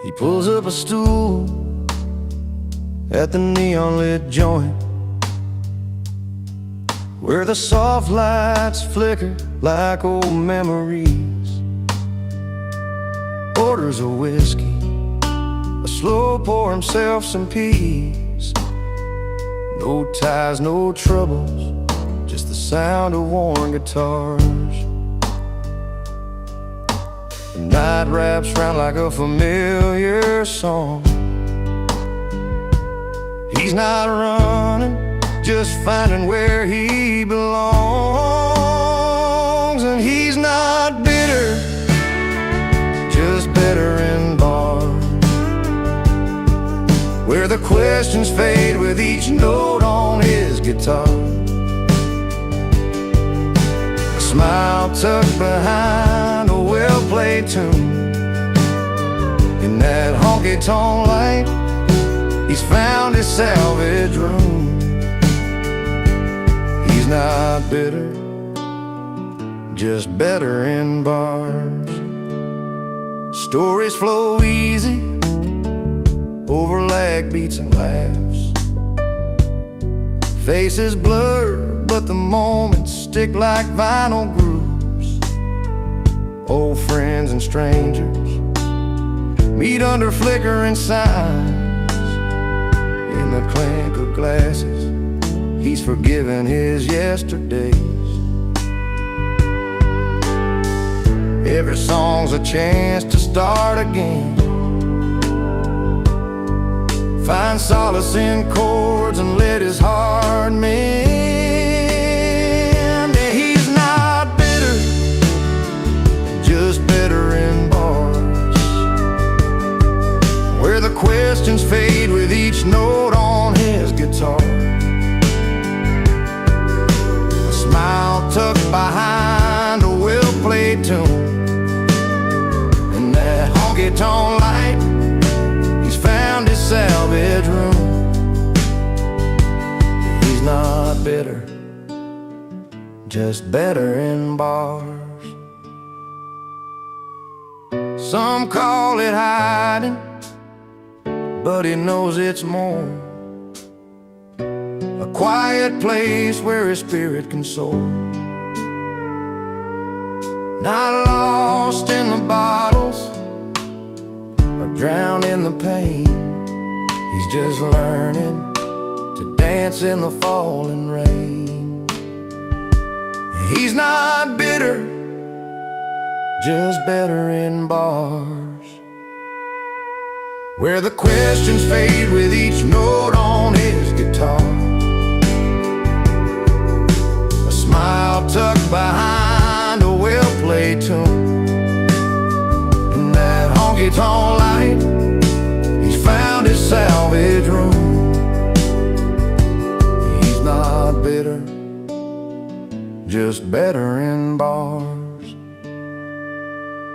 He pulls up a stool at the neon-lit joint, where the soft lights flicker like old memories. Orders a whiskey, a slow pour, himself some peace. No ties, no troubles, just the sound of worn guitars. The night wraps round like a familiar song. He's not running, just finding where he belongs. And he's not bitter, just better in bars, where the questions fade with each note on his guitar. A smile tucked behind a well-played tune. In that honky-tonk light, he's found his salvage room. He's not bitter, just better in bars. Stories flow easy over lag beats and laughs. Faces blur, but the moments stick like vinyl grooves. Old friends and strangers meet under flickering signs. In the clink of glasses, he's forgiven his yesterdays. Every song's a chance to start again. Find solace in chords and let his heart mend. He's not bitter, just better in bars, where the questions fade with each note on his guitar. A smile tucked behind a well-played tune. In that honky-tonk light, he's found his salvage room. He's not bitter, just better in bars. Some call it hiding, but he knows it's more. A quiet place where his spirit can soar. Not lost in the bottles or drowned in the pain. He's just learning to dance in the falling rain. He's not bitter, just better in bars, where the questions fade with each note on his guitar. A smile tucked behind a well-played tune. In that honky-tonk light, he's found his salvage room. He's not bitter, just better in bars.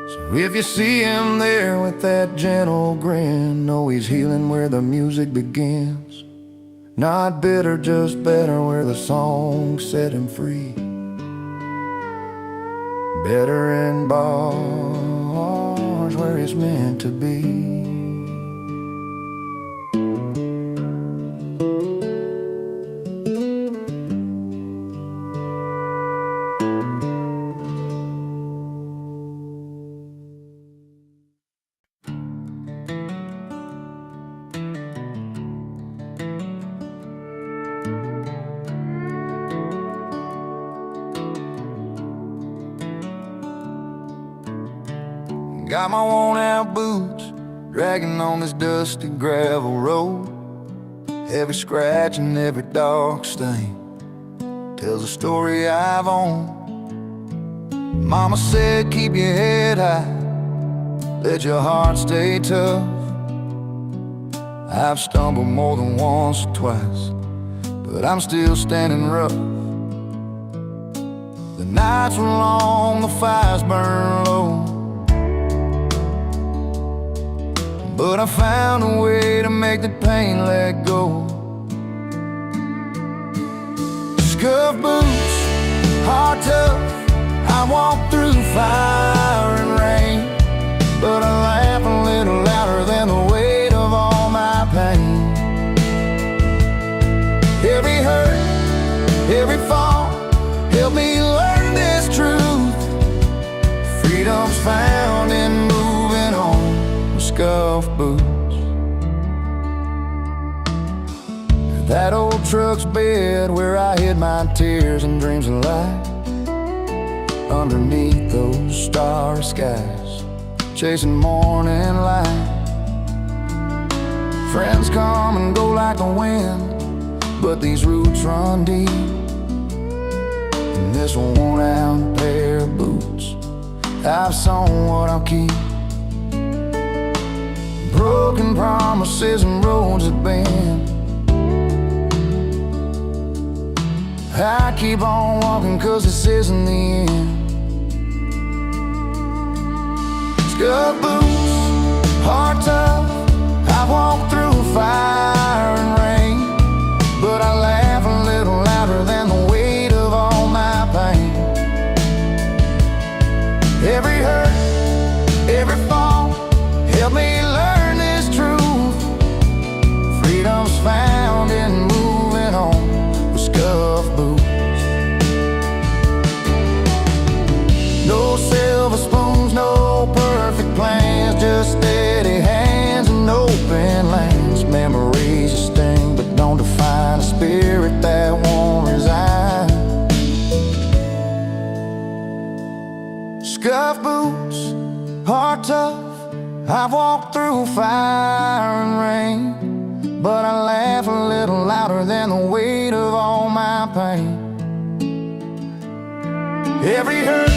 So if you see him there with that gentle grin, know he's healing where the music begins. Not bitter, just better, where the song set him free. Better in bars, where he's meant to be. Got my worn-out boots dragging on this dusty gravel road. Every scratch and every dark stain tells a story I've owned. Mama said keep your head high, let your heart stay tough. I've stumbled more than once or twice, but I'm still standing rough. The nights were long, the fires burn low, but I found a way to make the pain let go. Scuff boots, heart tough, I walk through fire and rain, but I laugh a little louder than scuff boots. That old truck's bed where I hid my tears and dreams of light. Underneath those starry skies, chasing morning light. Friends come and go like the wind, but these roots run deep. And this worn out pair of boots, I've sown what I'll keep. Broken promises and roads that bend, I keep on walking 'cause this isn't the end. Scuff boots, heart tough, I've walked through fire and rain, but I laugh a little louder than the weight of all my pain. Every hurt, every fall, helped me learn this truth. Freedom's found in moving on with scuff boots. No silver spoons, no perfect plans, just steady hands and open lands. Memories that sting but don't define a spirit that won't resign. Scuff boots, heart tough, I've walked through fire and rain, but I laugh a little louder than the weight of all my pain. Every hurt,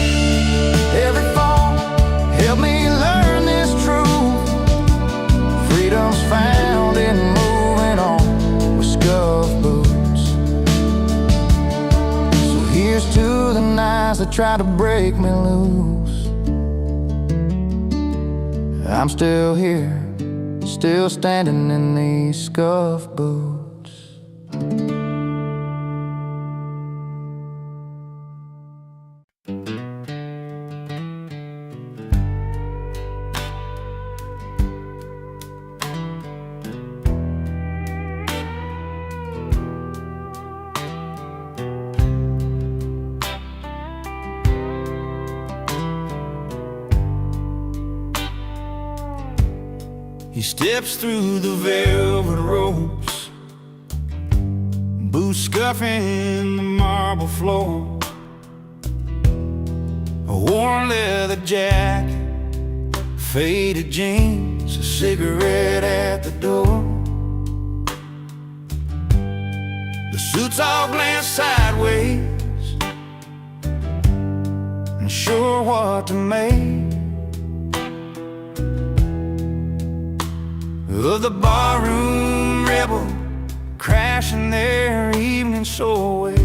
every fall, help me learn this truth. Freedom's found in moving on with scuff boots. So here's to the nights that try to break me loose. I'm still here, still standing in these scuff boots. He steps through the velvet ropes, boots scuffing the marble floor, a worn leather jacket, faded jeans, a cigarette at the door. The suits all glance sideways, unsure what to make of the barroom rebel crashing their evening soul away.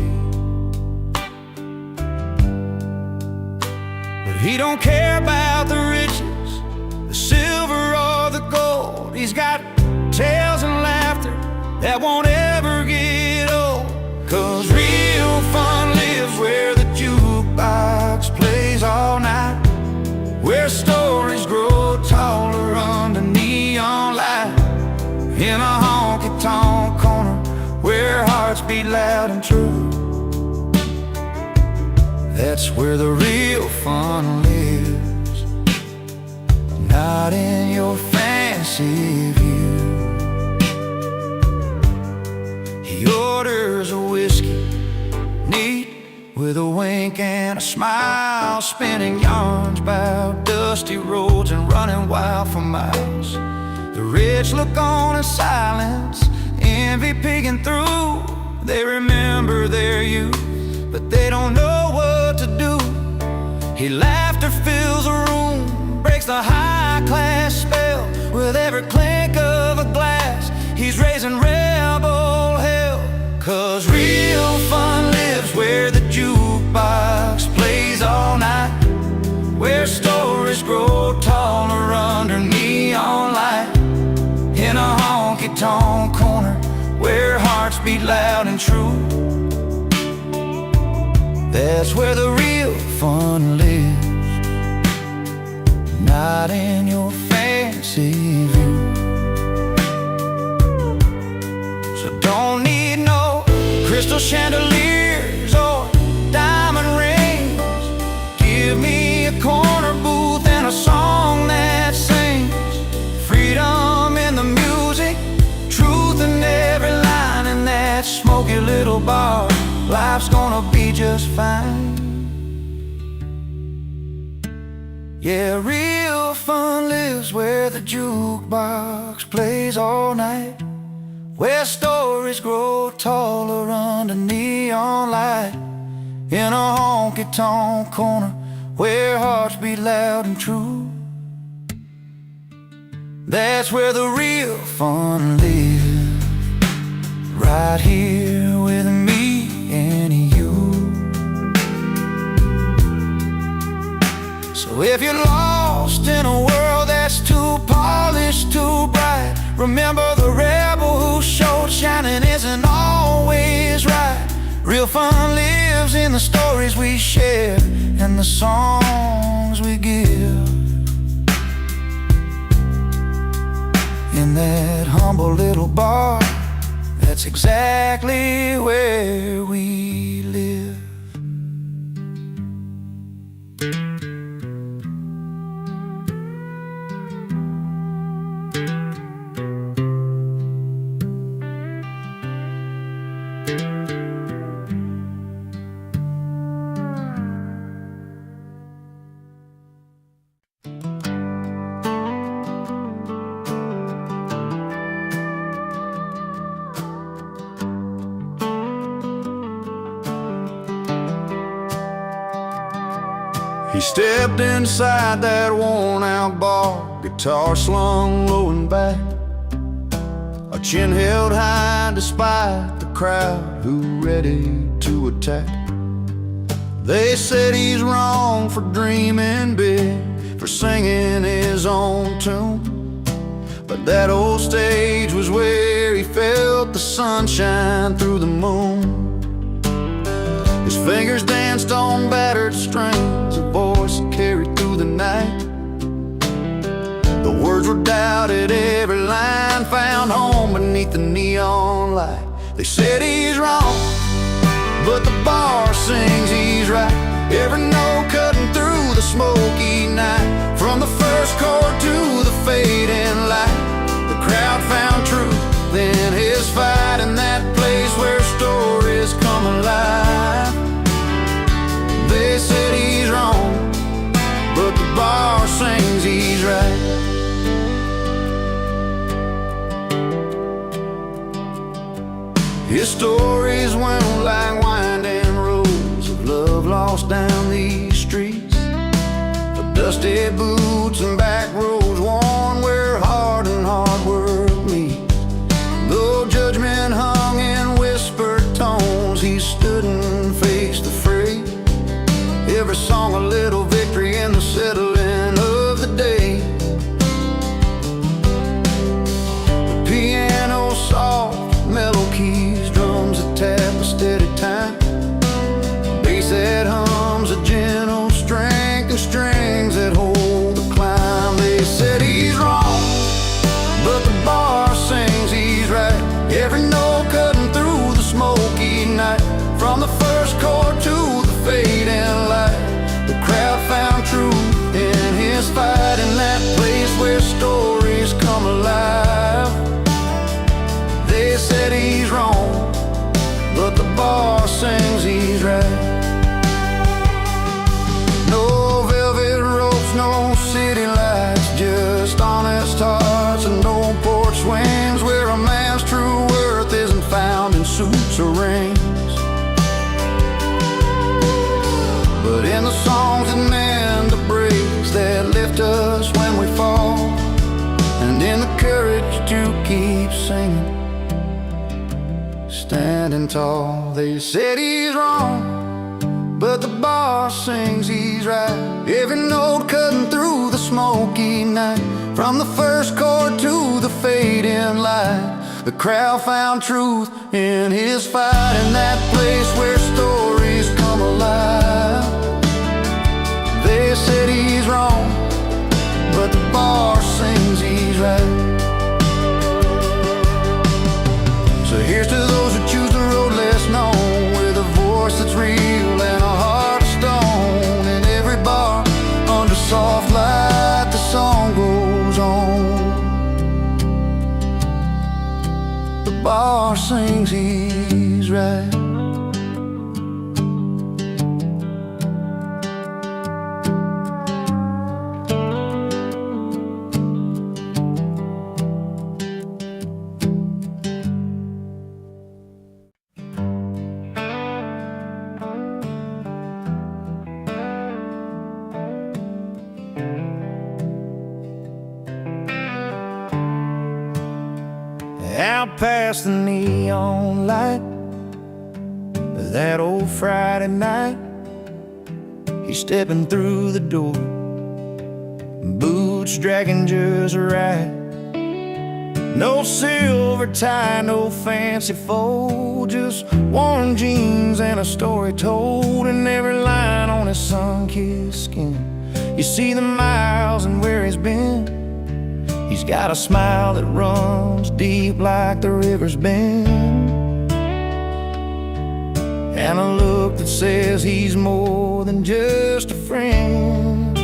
But he don't care about the riches, the silver or the gold. He's got tales and laughter that won't ever get old. 'Cause real fun lives where the jukebox plays all night, where stories grow taller under neon light, in a honky-tonk corner where hearts beat loud and true. That's where the real fun lives, not in your fancy view. He orders a whiskey, neat with a wink and a smile, spinning yarns about dusty roads and running wild for miles. The rich look on in silence, envy peeking through. They remember their youth, but they don't know what to do. He laughter fills a room, breaks the high-class spell. With every clink of a glass, he's raising rebel hell. 'Cause real fun lives where the jukebox plays all night, where stories grow taller under neon light, in a honky-tonk corner where hearts beat loud and true. That's where the real fun lives, not in your fancy view. So don't need no crystal chandeliers or diamond rings. Give me a corner booth and a song that sings freedom life's gonna be just fine. Yeah, real fun lives where the jukebox plays all night, where stories grow taller under neon light, in a honky-tonk corner where hearts beat loud and true. That's where the real fun lives, right here with me and you. So if you're lost in a world that's too polished, too bright, remember the rebel who showed shining isn't always right. Real fun lives in the stories we share and the songs we give. In that humble little bar, that's exactly where we live. He stepped inside that worn-out bar, guitar slung low and back, a chin held high despite the crowd who ready to attack. They said he's wrong for dreaming big, for singing his own tune, but that old stage was where he felt the sunshine through the moon. His fingers danced on battered strings, a voice carried through the night. The words were doubted, every line found home beneath the neon light. They said he's wrong, but the bar sings he's right. Every note cutting through the smoky night, from the first chord to the fading light. The crowd found truth in his fight, in that place where stories come alive. They said he's wrong, but the bar sings he's right. His stories went like winding roads of love lost down these streets, of dusty boots and back roads worn where heart and hard work meet. Though judgment hung in whispered tones, he stood and faced the fray. Every song a little victory in the settling of the day. The piano soft, mellow keys, drums that tap a steady time, bass that hums a gentle strength, and strings that hold the climb. They said he's wrong, but the bar sings he's right. Every note cutting through the smoky night, from the first chord to the fading light. The crowd found truth in his fight, in that place where stories come alive. They said he's wrong, but the bar sings he's right. No velvet ropes, no city lights, just honest hearts and no porch swings, where a man's true worth isn't found in suits or rings, but in the songs that mend the breaks, that lift us when we fall, and in the courage to keep singing, standing tall. They said he's wrong, but the bar sings he's right. Every note cutting through the smoky night, from the first chord to the fading light. The crowd found truth in his fight, in that place where stories come alive. They said he's wrong, but the bar sings he's right. So here's to those who choose the road less known, with a voice that's real and a heart of stone. In every bar, under soft light, the song goes on. The bar sings he's right. out past the neon light. That old Friday night, he's stepping through the door, boots dragging just right. No silver tie, no fancy fold, just worn jeans and a story told in every line on his sun-kissed skin. You see the miles and where he's been. He's got a smile that runs deep like the river's been, and a look that says he's more than just a friend.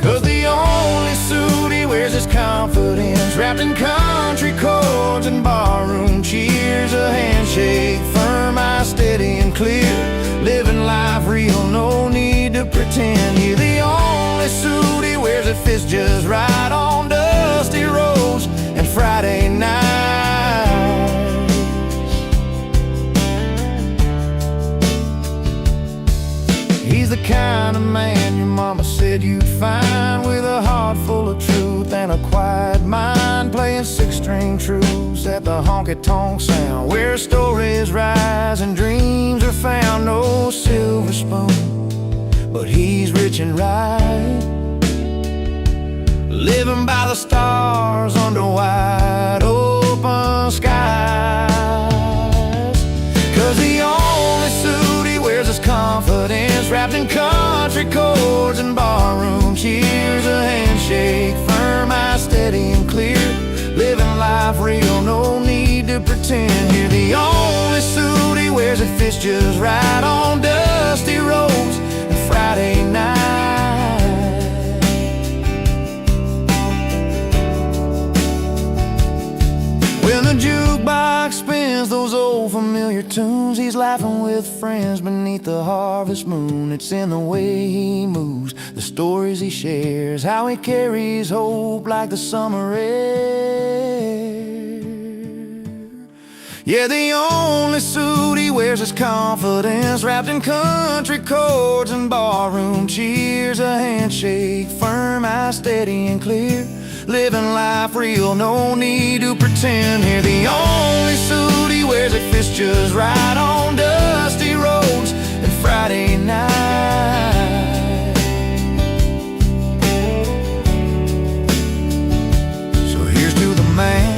'Cause the only suit he wears is confidence, wrapped in country chords and barroom cheers. A handshake, firm, eyes steady and clear, living life real, no need to pretend. You're the only suit he wears that fits just right on dusty roads and Friday nights. He's the kind of man your mama said you'd find, with a heart full of truth and a quiet mind, playing six-string truths at the honky-tonk sound, where stories rise and dreams are found. No silver spoon, but he's rich and right, living by the stars under wide open skies. 'Cause the only suit he wears is confidence, wrapped in country chords and barroom cheers. A handshake, firm, eyes steady and clear, living life real, no need to pretend. You're the only suit he wears that fits just right on dusty roads and Friday night. When the jukebox spins those old familiar tunes, he's laughing with friends beneath the harvest moon. It's in the way he moves, the stories he shares, how he carries hope like the summer air. Yeah, the only suit he wears is confidence, wrapped in country chords and barroom cheers. A handshake, firm, eyes steady and clear, living life real, no need to pretend. Here, the only suit he wears that fits just right on dusty roads and Friday night. So here's to the man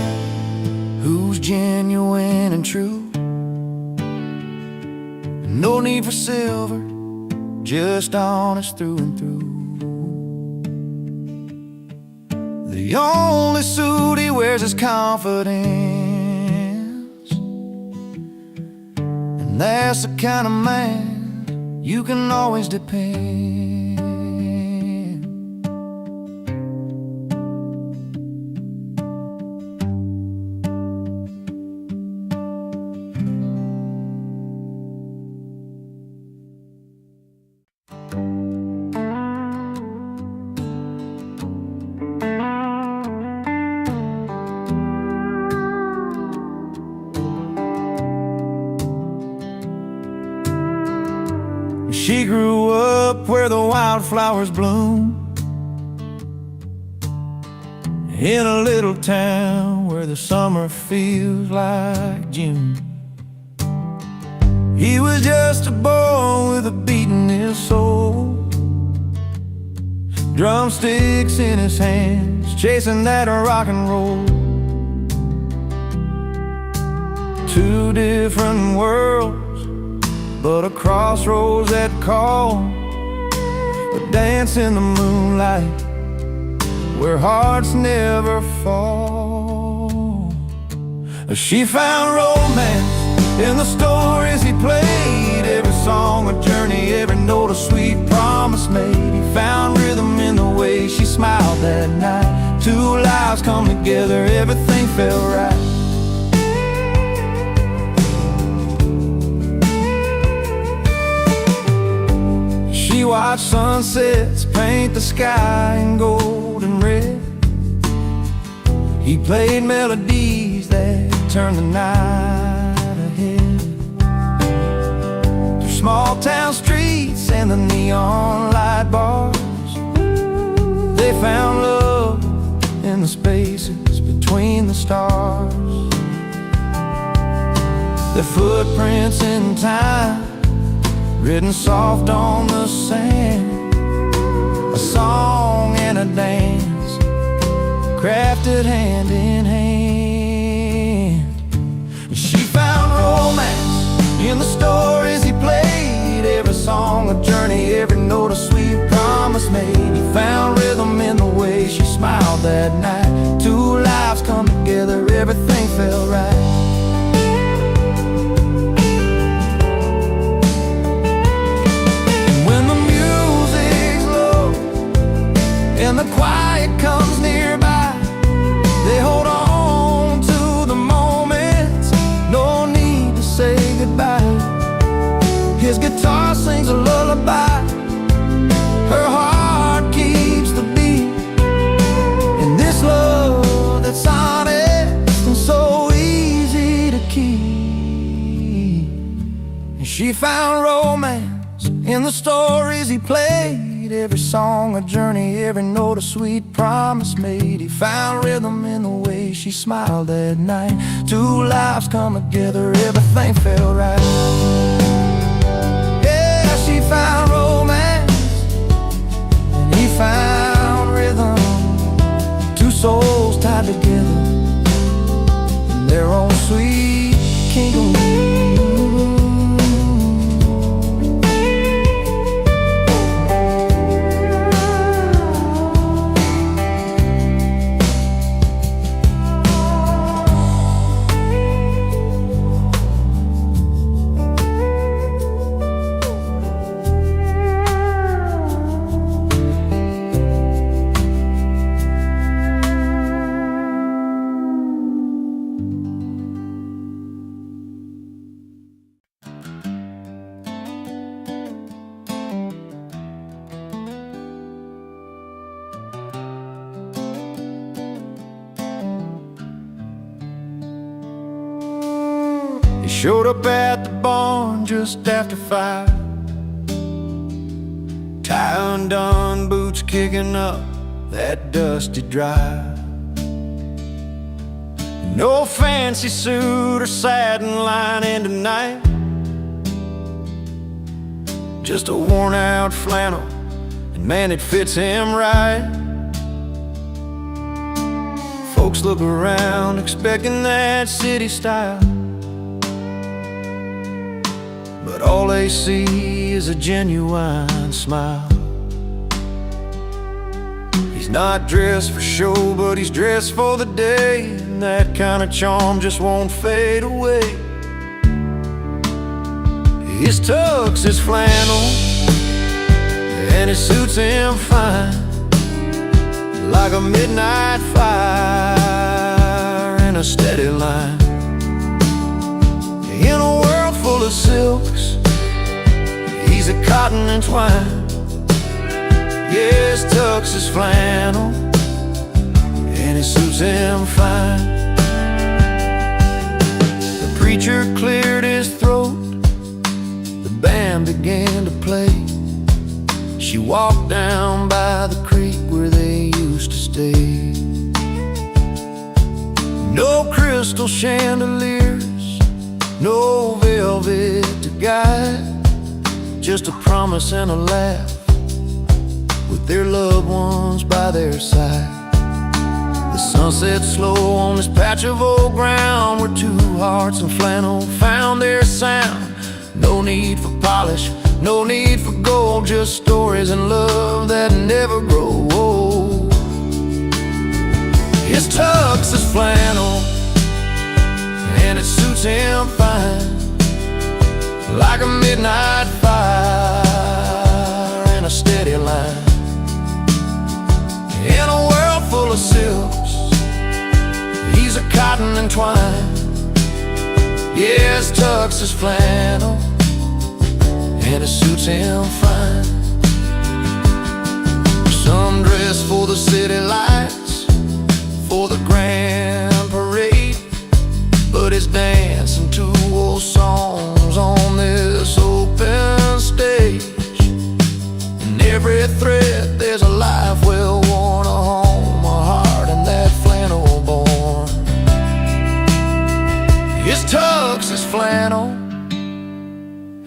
who's genuine and true, no need for silver, just honest through and through. The only suit he wears is confidence, and that's the kind of man you can always depend. She grew up where the wildflowers bloom, in a little town where the summer feels like June. He was just a boy with a beat in his soul, drumsticks in his hands, chasing that rock and roll. Two different worlds, but a crossroads that call, a dance in the moonlight where hearts never fall. She found romance in the stories he played, every song a journey, every note a sweet promise made. He found rhythm in the way she smiled that night. Two lives come together, everything felt right. She watched sunsets paint the sky in gold and red. He played melodies that turned the night ahead. Through small town streets and the neon light bars, they found love in in the spaces between the stars. Their footprints in time, written soft on the sand. A song and a dance, crafted hand in hand. She found romance in the stories he played. Every song a journey, every note a sweet promise made. He found rhythm in the way she smiled that night. Two lives come together, everything felt right. And the quiet comes nearby, they hold on to the moments, no need to say goodbye. His guitar sings a lullaby, her heart keeps the beat. And this love that's honest and so easy to keep. And she found romance in the stories he played. Every song a journey, every note a sweet promise made. He found rhythm in the way she smiled that night. Two lives come together, everything felt right. Yeah, she found romance and he found rhythm. Two souls tied together in their own sweet kingdom. He showed up at the barn just after 5. Tie undone, boots kicking up that dusty drive. No fancy suit or satin lining tonight, just a worn out flannel, and man, it fits him right. Folks look around expecting that city style, but all they see is a genuine smile. He's not dressed for show, but he's dressed for the day, and that kind of charm just won't fade away. His tux is flannel, and it suits him fine, like a midnight fire in a steady line. In a world full of silks, he's a cotton and twine. Yeah, his tux is flannel, and it suits him fine. The preacher cleared his throat, the band began to play. She walked down by the creek where they used to stay. No crystal chandeliers, no velvet to guide, just a promise and a laugh with their loved ones by their side. The sun set slow on this patch of old ground where two hearts and flannel found their sound. No need for polish, no need for gold, just stories and love that never grow old. His tux is flannel, and it suits him fine, like a midnight fire in a steady line. In a world full of silks, he's a cotton and twine. Yeah, his tux is flannel, and it suits him fine. Some dress for the city lights, for the grand parade, but it's dancing to old songs on this open stage. In every thread there's a life well worn, a home, a heart, and that flannel,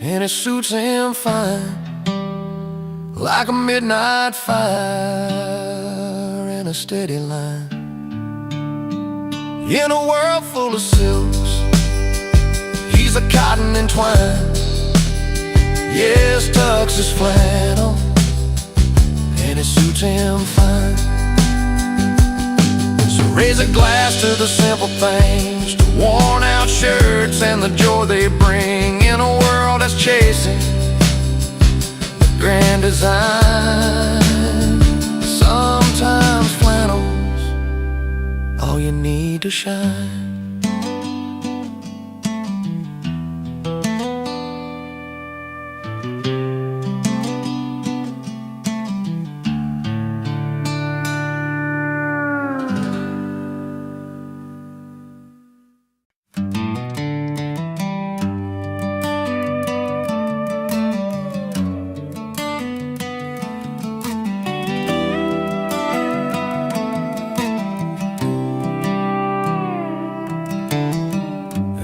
and it suits him fine, like a midnight fire in a steady line. In a world full of silks, he's a cotton and twine. Yes, tux his flannel, and it suits him fine. So raise a glass to the simple things, to worn out shirts and the joy they bring in a world that's chasing the grand design. Sometimes flannel's all you need to shine.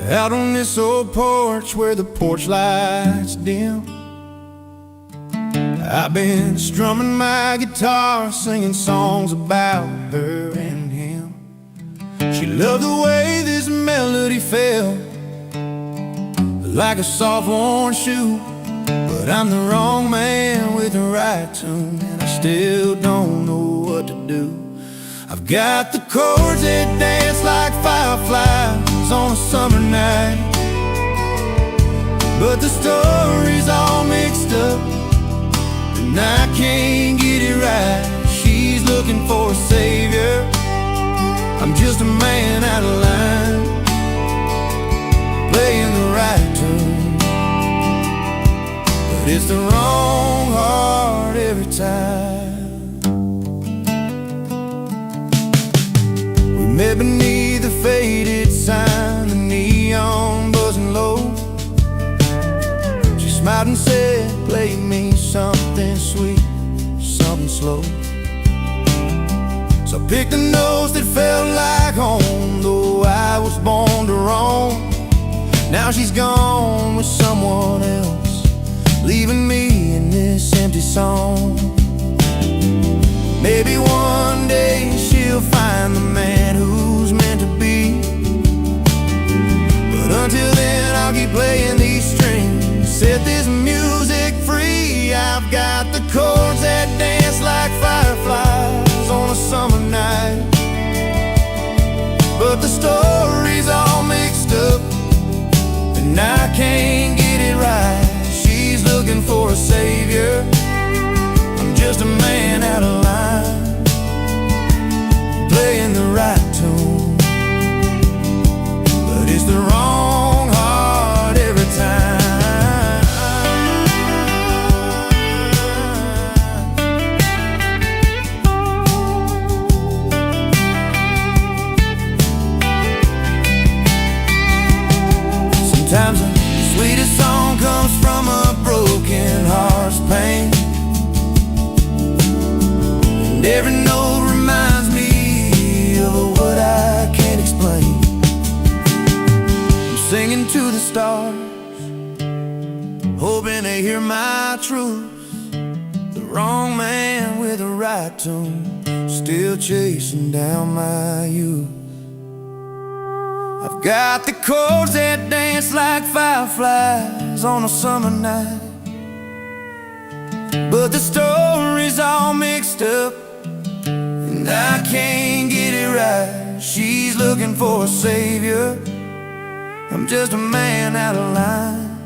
Out on this old porch where the porch lights dim, I've been strumming my guitar, singing songs about her and him. She loved the way this melody felt, like a soft worn shoe. But I'm the wrong man with the right tune, and I still don't know what to do. I've got the chords that dance like fireflies on a summer night, but the story's all mixed up, and I can't get it right. She's looking for a savior, I'm just a man out of line, playing the right tune, but it's the wrong heart every time. Met beneath the faded sign, the neon buzzing low. She smiled and said, play me something sweet, something slow. So I picked the notes that felt like home, though I was born to roam. Now she's gone with someone else, leaving me in this empty song. Maybe one day she'll find the man who's meant to be, but until then I'll keep playing these strings, set this music free. I've got the chords that dance like fireflies on a summer night, but the story's all mixed up, and I can't get it right. She's looking for a savior, I'm just a man out of line, playing the right tune, but it's the wrong heart every time. Sometimes the sweetest song comes from a broken heart's pain, and every note reminds me of what I can't explain. I'm singing to the stars, hoping they hear my truth. The wrong man with the right tune, still chasing down my youth. I've got the chords that dance like fireflies on a summer night, but the story's all mixed up, and I can't get it right. She's looking for a savior, I'm just a man out of line,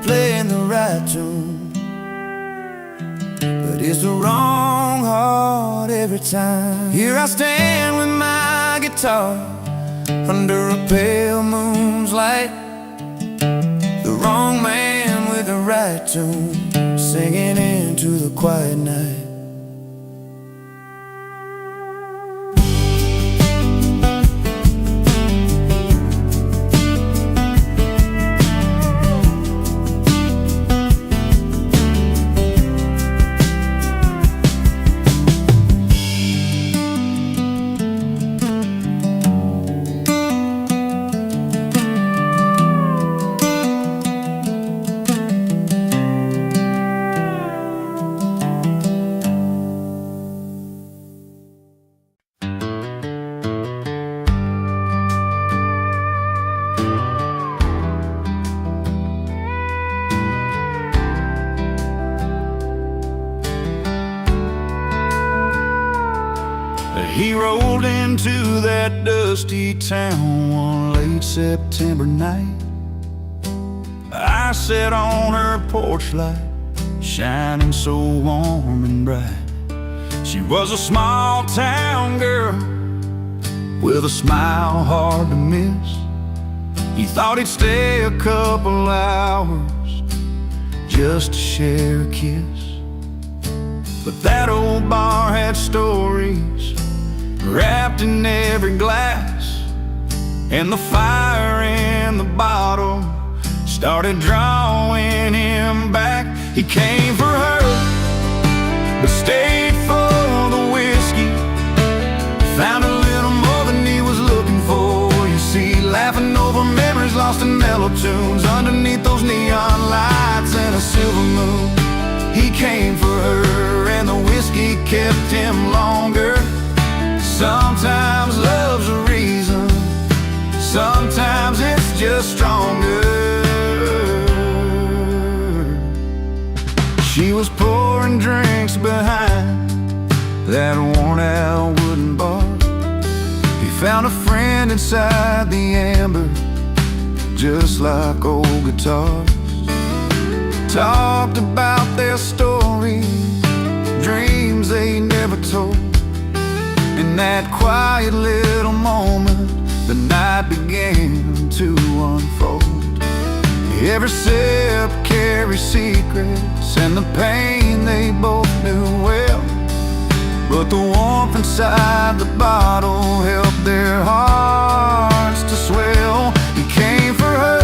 playing the right tune, but it's the wrong heart every time. Here I stand with my guitar under a pale moon's light, the wrong man with the right tune, singing into the quiet night. He rolled into that dusty town one late September night. I sat on her porch light, shining so warm and bright. She was a small town girl with a smile hard to miss. He thought he'd stay a couple hours just to share a kiss. But that old bar had stories wrapped in every glass, and the fire in the bottle started drawing him back. He came for her, but stayed for the whiskey. Found a little more than he was looking for. You see, laughing over memories lost in mellow tunes, underneath those neon lights and a silver moon. He came for her, and the whiskey kept him longer. Sometimes love's a reason, sometimes it's just stronger. She was pouring drinks behind that worn-out wooden bar. He found a friend inside the amber, just like old guitars. Talked about their stories, dreams they never told. In that quiet little moment, the night began to unfold. Every sip carried secrets, and the pain they both knew well. But the warmth inside the bottle helped their hearts to swell. He came for her,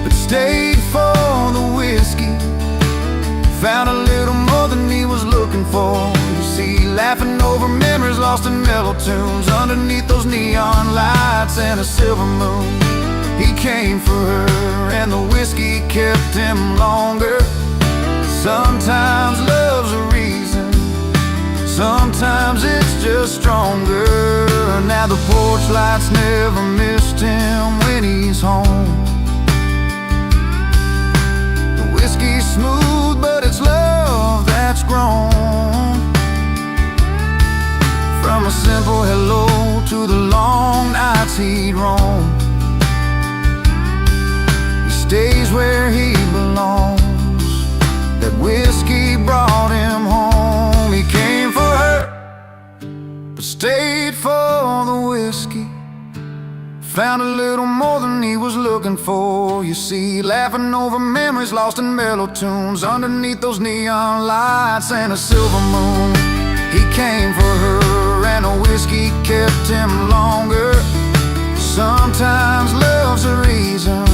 but stayed for the whiskey. Found a little more than he was looking for. You see, laughing over memories lost in mellow tunes, underneath those neon lights and a silver moon. He came for her, and the whiskey kept him longer. Sometimes love's a reason, sometimes it's just stronger. Now the porch lights never missed him when he's home. The whiskey's smooth, but it's love that's grown. From a simple hello to the long nights he'd roam. He stays where he belongs. That whiskey brought him home. He came for her, but stayed for the whiskey. Found a little more than he was looking for. You see, laughing over memories lost in mellow tunes, underneath those neon lights and a silver moon. He came for her, and the whiskey kept him longer. Sometimes love's a reason,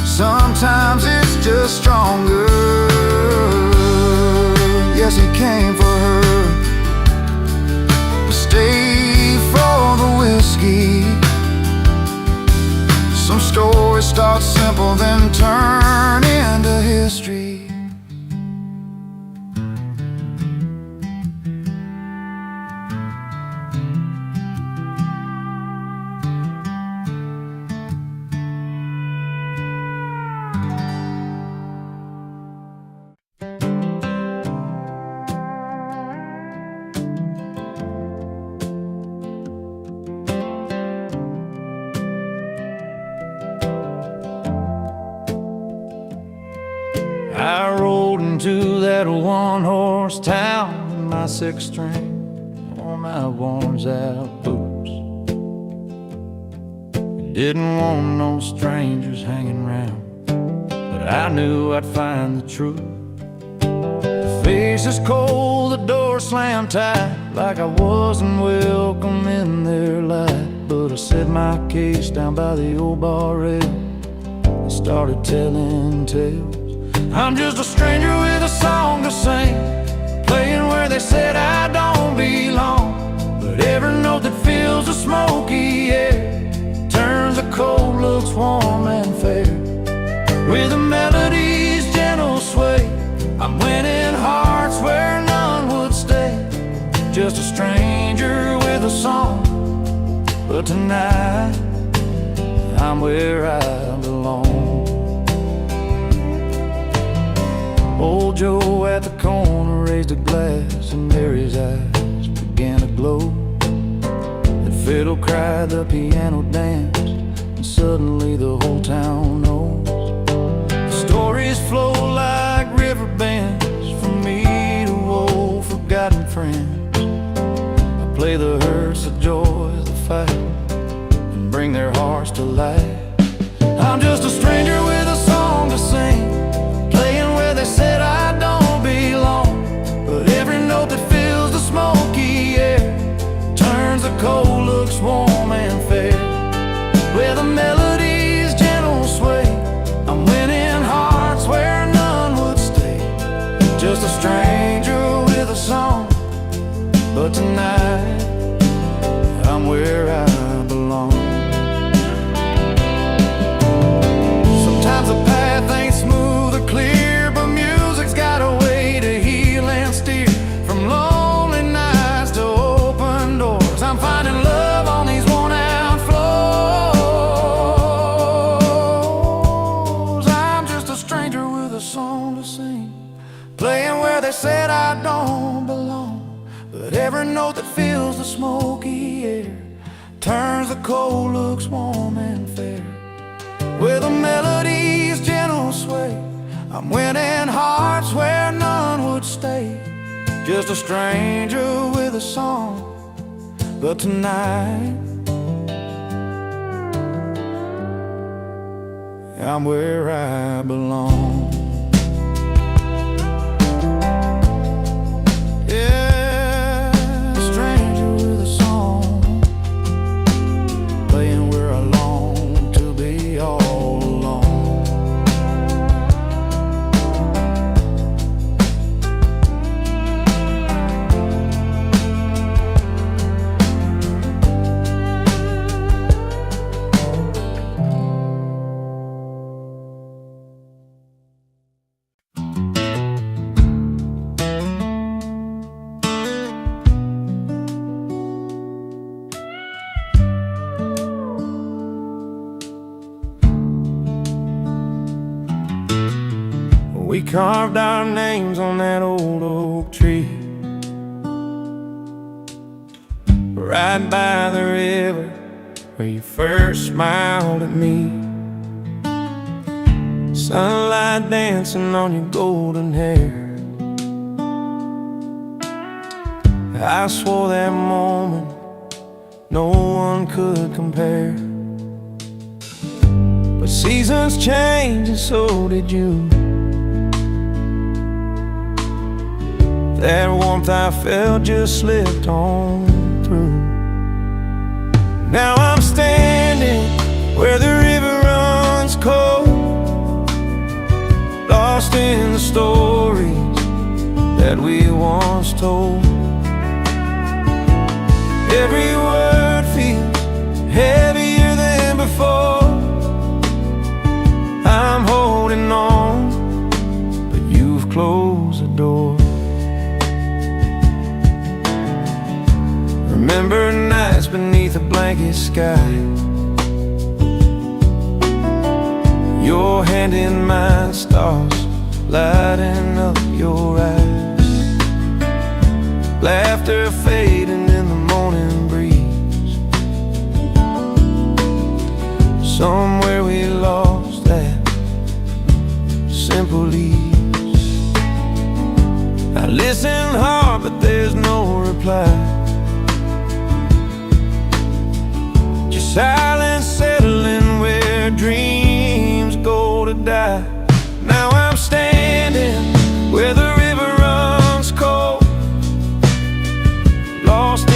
sometimes it's just stronger. Yes, he came for her, but stayed for the whiskey. Some stories start simple, then turn into history. I rolled into that one-horse town in my sixth string on my worn-out boots. Didn't want no strangers hanging round, but I knew I'd find the truth. The face is cold, the door slammed tight, like I wasn't welcome in their light. But I set my case down by the old bar rail and started telling tales. I'm just a stranger with a song to sing, playing where they said I don't belong. But every note that fills the smoky air turns the cold looks warm and fair. With the melody's gentle sway, I'm winning hearts where none would stay. Just a stranger with a song, but tonight I'm where I belong. Old Joe at the corner raised a glass, and Mary's eyes began to glow. glow. The fiddle cried, the piano danced, and suddenly the whole town knows. The stories flow like river bands from me to old forgotten friends. I play the hurts, the joys, the fight, and bring their hearts to life. I'm just a stranger with a song to sing, playing where they said I don't belong. But every note that fills the smoky air turns the cold looks warm and fair. Where the melody's gentle sway, I'm winning hearts where none would stay. Just a stranger with a song, but tonight I'm where I belong. Sometimes the path ain't smooth or clear, but music's got a way to heal and steer. From lonely nights to open doors, I'm finding love on these worn out floors. I'm just a stranger with a song to sing, playing where they said I don't belong. But every note that fills the smoky air turns the cold looks warm and fair. Where the melody's gentle sway, I'm winning hearts where none would stay. Just a stranger with a song, but tonight I'm where I belong. Yeah, a stranger with a song, playing where I long to be all alone. We carved our names on that old oak tree, right by the river where you first smiled at me. Sunlight dancing on your golden hair. I swore that moment no one could compare. But seasons change and so did you. That warmth I felt just slipped on through. Now I'm standing where the river runs cold, lost in the stories that we once told. Every word feels heavier than before. I'm holding on, but you've closed the door. Remember nights beneath a blanket sky, your hand in mine, stars lighting up your eyes. Laughter fading in the morning breeze. Somewhere we lost that simple ease. I listen hard, but there's no reply. Silence settling where dreams go to die. Now I'm standing where the river runs cold, lost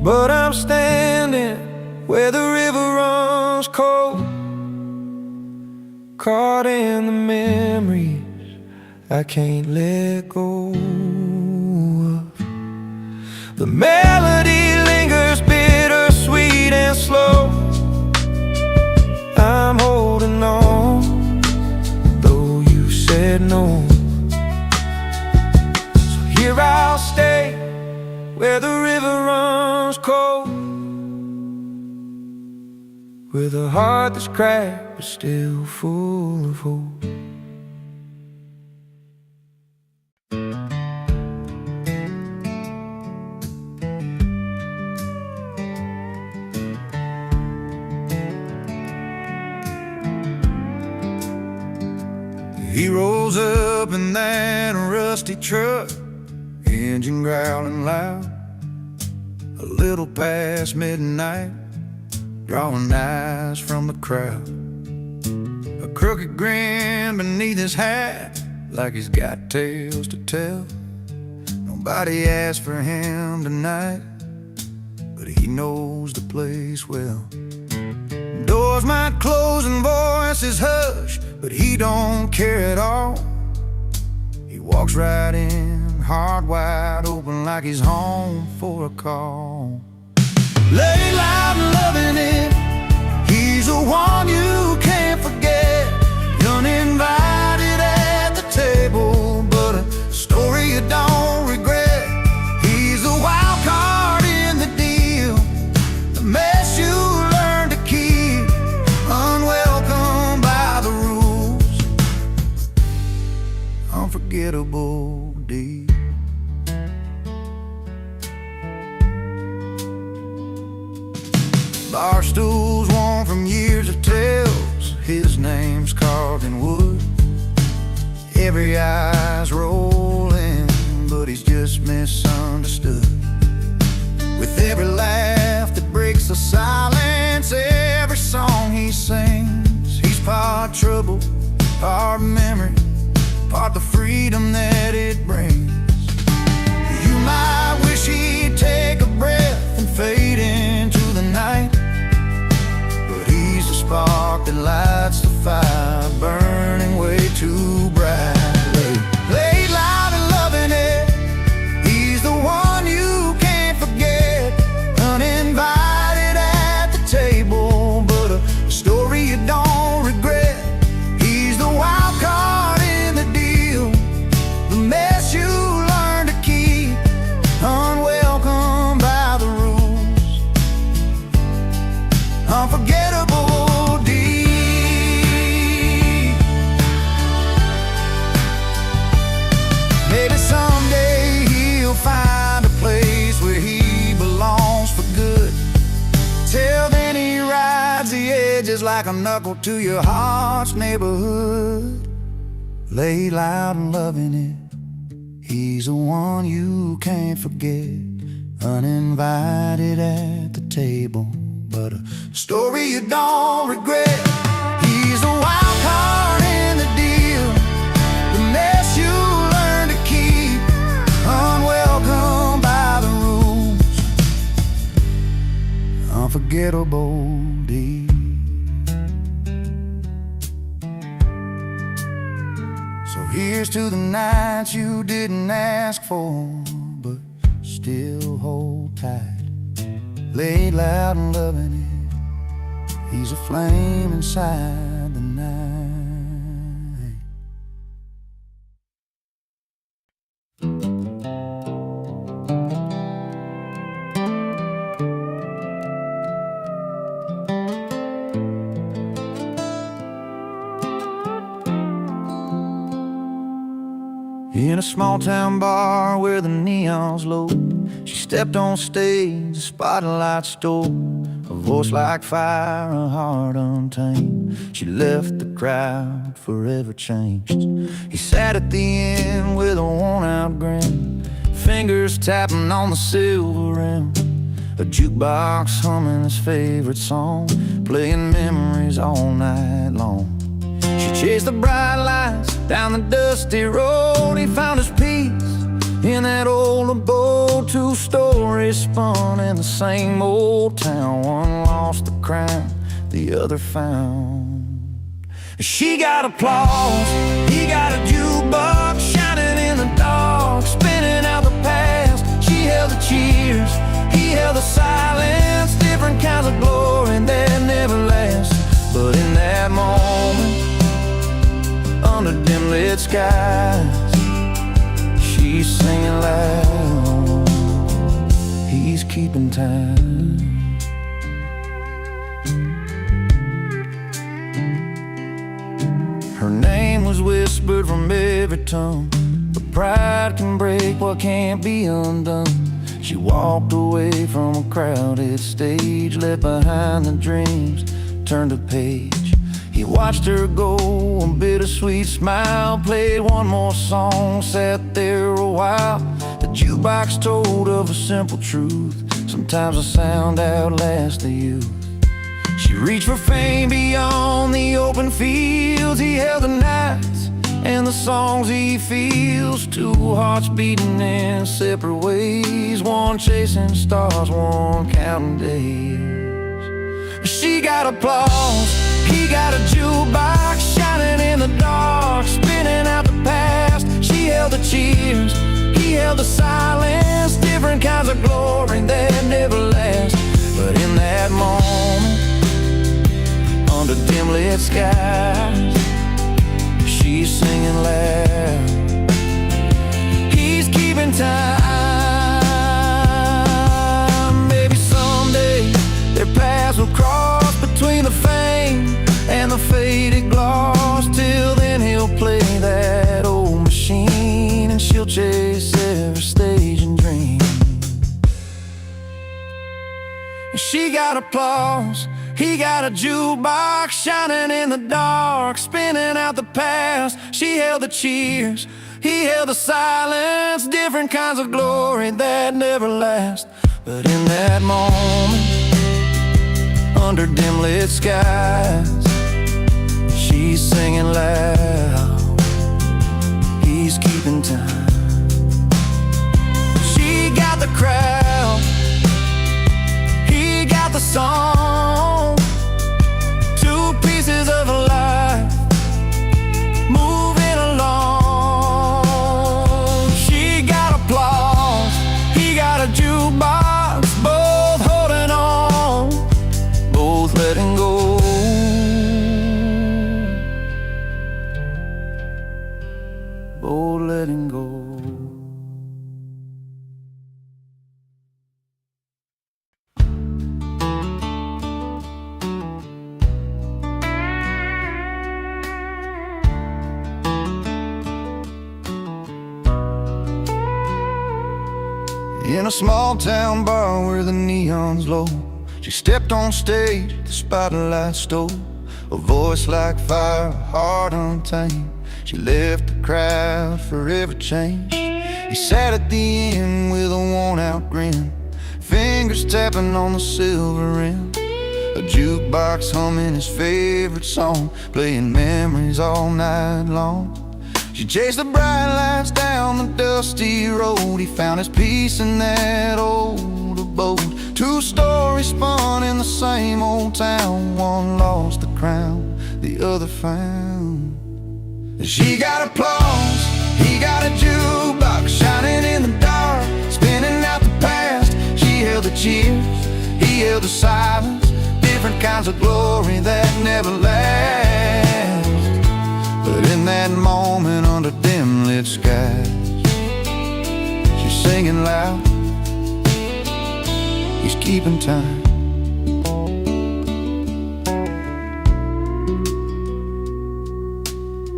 But I'm standing where the river runs cold, caught in the memories I can't let go of. The melody lingers bittersweet and slow. I'm holding on, though you said no. So here I'll stay, where the river runs cold, with a heart that's cracked but still full of hope. He rolls up in that rusty truck, engine growling loud, a little past midnight, drawing eyes from the crowd. A crooked grin beneath his hat, like he's got tales to tell. Nobody asked for him tonight, but he knows the place well. Doors might close and voices hush, but he don't care at all. He walks right in, heart wide open, like he's home for a call. Lay loud and loving it, he's the one you can't forget. Uninvited at the table, but a story you don't regret. He's the wild card in the deal, the mess you learn to keep, unwelcome by the rules, unforgettable deed. Bar stools worn from years of tales, his name's carved in wood. Every eye's rolling, but he's just misunderstood. With every laugh that breaks the silence, every song he sings, he's part trouble, part memory, part the freedom that it brings. You might wish he'd take a breath and fade into the night, but he's the spark that lights the fire, burning way too brightly. Laid loud and loving it, he's the one you can't forget. Uninvited at the table, but a story you don't regret. He's the wild card in the deal, the mess you learn to keep, unwelcome by the rules, unforgettable deed. Maybe someday he'll find a place where he belongs for good. Till then he rides the edges like a knuckle to your heart's neighborhood. Lay loud and loving it, he's the one you can't forget. Uninvited at the table, but a story you don't regret. He's the wild card in the deal, the mess you learn to keep, unwelcome by the rules, unforgettable deed. So here's to the nights you didn't ask for, but still hold tight. Lay loud and loving it, he's a flame inside the night. In a small town bar where the neon's low, she stepped on stage, the spotlight stole. A voice like fire, a heart untamed. She left the crowd forever changed. He sat at the end with a worn-out grin, fingers tapping on the silver rim. A jukebox humming his favorite song, playing memories all night long. She chased the bright lights down the dusty road. He found his peace In that old abode, two stories spun in the same old town. One lost the crown, the other found. She got applause, he got a jukebox shining in the dark, spinning out the past. She held the cheers, he held the silence, different kinds of glory that never last. But in that moment, under dim lit skies, she's singing loud, he's keeping time. Her name was whispered from every tongue, but pride can break what can't be undone. She walked away from a crowded stage, left behind the dreams, turned a page. He watched her go, a bittersweet smile, played one more song, sat there a while. The jukebox told of a simple truth: sometimes the sound outlasts the youth. She reached for fame beyond the open fields. He held the nights and the songs he feels. Two hearts beating in separate ways, one chasing stars, one counting days. She got applause, he got a jukebox shining in the dark, spinning out the past. She held the cheers, he held the silence, different kinds of glory that never last. But in that moment, under dim lit skies, she's singing loud, he's keeping time. Maybe someday their paths will cross between the fame and the faded gloss. Till then he'll play that old machine, and she'll chase every stage and dream. She got applause, he got a jukebox shining in the dark, spinning out the past. She held the cheers, he held the silence, different kinds of glory that never last. But in that moment, under dim lit skies, she's singing loud, he's keeping time. She got the crowd, he got the song, two pieces of a life moving along. She got applause, he got a jukebox, both holding on, both letting go, both letting go. In a small town bar where the neon's low, she stepped on stage, the spotlight stole. A voice like fire, a heart untamed. She left the crowd forever changed. He sat at the end with a worn-out grin, fingers tapping on the silver rim. A jukebox humming his favorite song, playing memories all night long. She chased the bright lights down the dusty road. He found his peace in that old abode. Two stories spun in the same old town. One lost the crown, the other found. She got applause, he got a jukebox shining in the dark, spinning out the past. She held the cheers, he held the silence, different kinds of glory that never last. But in that moment under dim lit skies, she's singing loud, he's keeping time.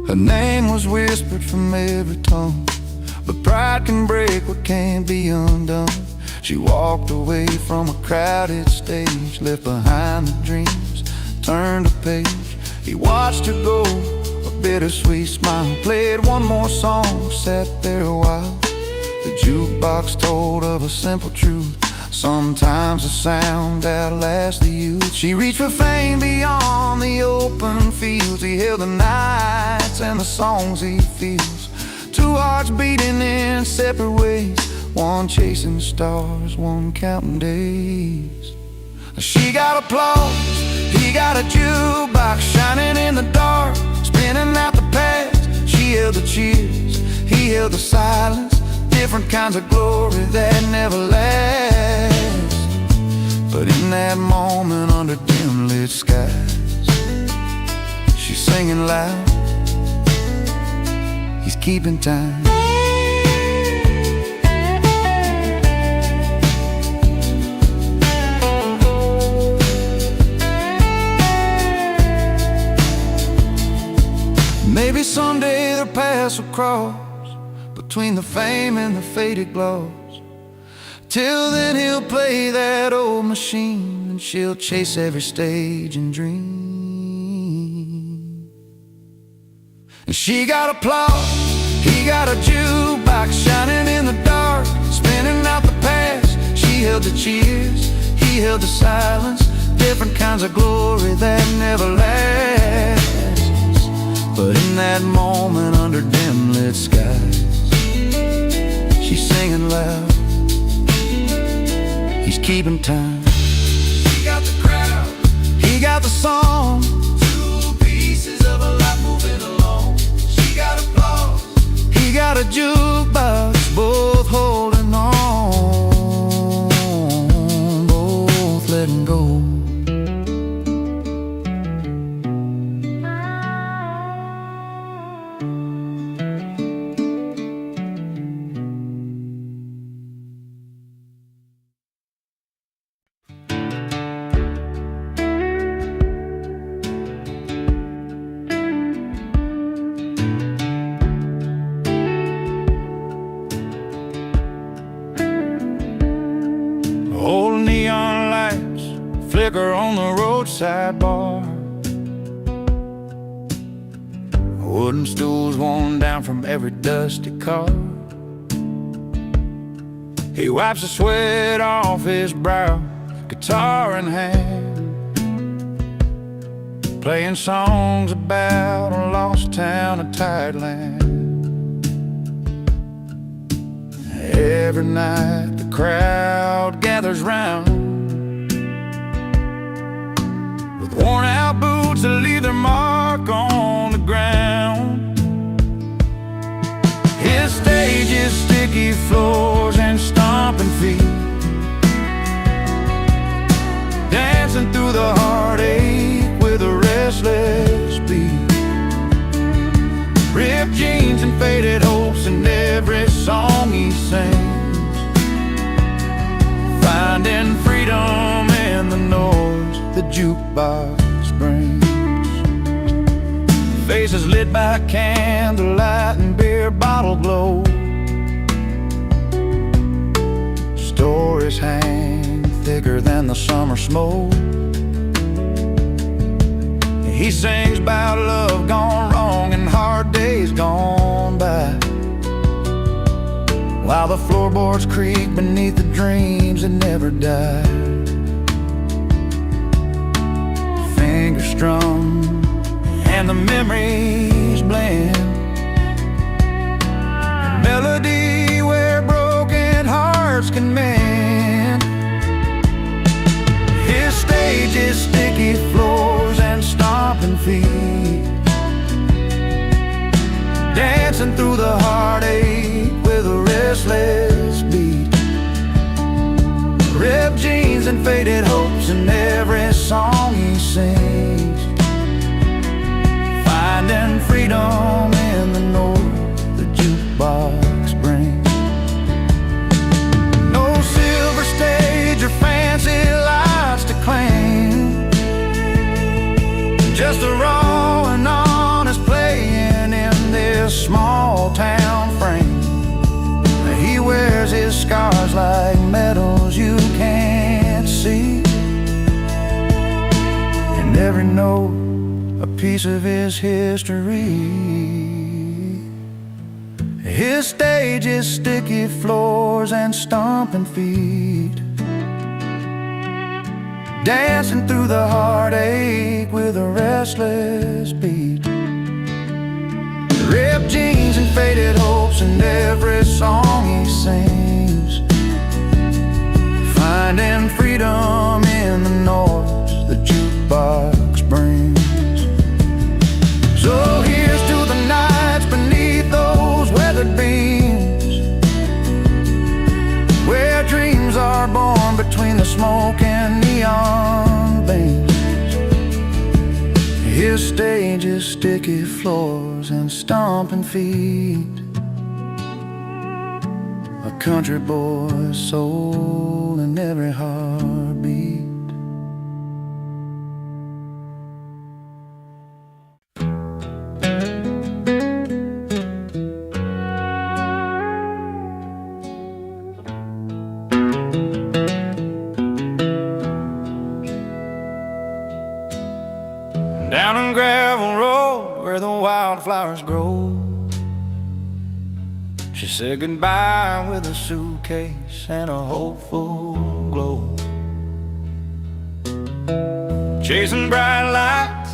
Her name was whispered from every tongue, but pride can break what can't be undone. She walked away from a crowded stage, left behind the dreams, turned a page. He watched her go, a bittersweet smile, played one more song, sat there a while. The jukebox told of a simple truth: sometimes the sound outlasts the youth. She reached for fame beyond the open fields. He held the nights and the songs he feels. two hearts beating in separate ways, one chasing stars, one counting days. She got applause, he got a jukebox shining in the dark, spinning out the past. She held the cheers, he held the silence, different kinds of glory that never last. But in that moment under dim lit skies, she's singing loud, he's keeping time. Maybe someday their paths will cross between the fame and the faded gloss. Till then he'll play that old machine, and she'll chase every stage and dream. And she got applause, he got a jukebox shining in the dark, spinning out the past. She held the cheers, he held the silence, different kinds of glory that never lasts. But in that moment under dim lit skies, she's singing loud, he's keeping time. He got the crowd, he got the song, two pieces of a life moving along. She got applause, he got a jukebox, both holding on, both letting go. Old neon lights flicker on the roadside bar, wooden stools worn down from every dusty car. He wipes the sweat off his brow, guitar in hand, playing songs about a lost town, a tired land. Every night the crowd gathers round, with worn out boots that leave their mark on the ground. His stage is sticky floors and stomping feet, dancing through the heartache with a restless beat. Ripped jeans and faded hopes in every song he sings, finding freedom in the noise the jukebox brings. Faces lit by candlelight and beer bottle glow, stories hang thicker than the summer smoke. He sings about love gone wrong and hard days gone by, while the floorboards creak beneath the dreams that never die. Fingers strum and the memories blend, a melody where broken hearts can mend. His stage is sticky floors and stomping feet, dancing through the heartache with a restless beat. Ripped jeans and faded hopes in every song he sings, finding freedom in the noise the jukebox brings. No silver stage or fancy lights to claim, just a raw and honest playing in this small town frame. He wears his scars like medals you can't see, and every note a piece of his history. His stage is sticky floors and stomping feet, dancing through the heartache with a restless beat. Ripped jeans and faded hopes in every song he sings, finding freedom in the noise the jukebox brings. So here's to the nights beneath those weathered beams, where dreams are born between the smoke and neon beams. His stage is sticky floors and stomping feet, a country boy's soul in every heartbeat. Down on gravel road where the wildflowers grow, she said goodbye with a suitcase and a hopeful glow. Chasing bright lights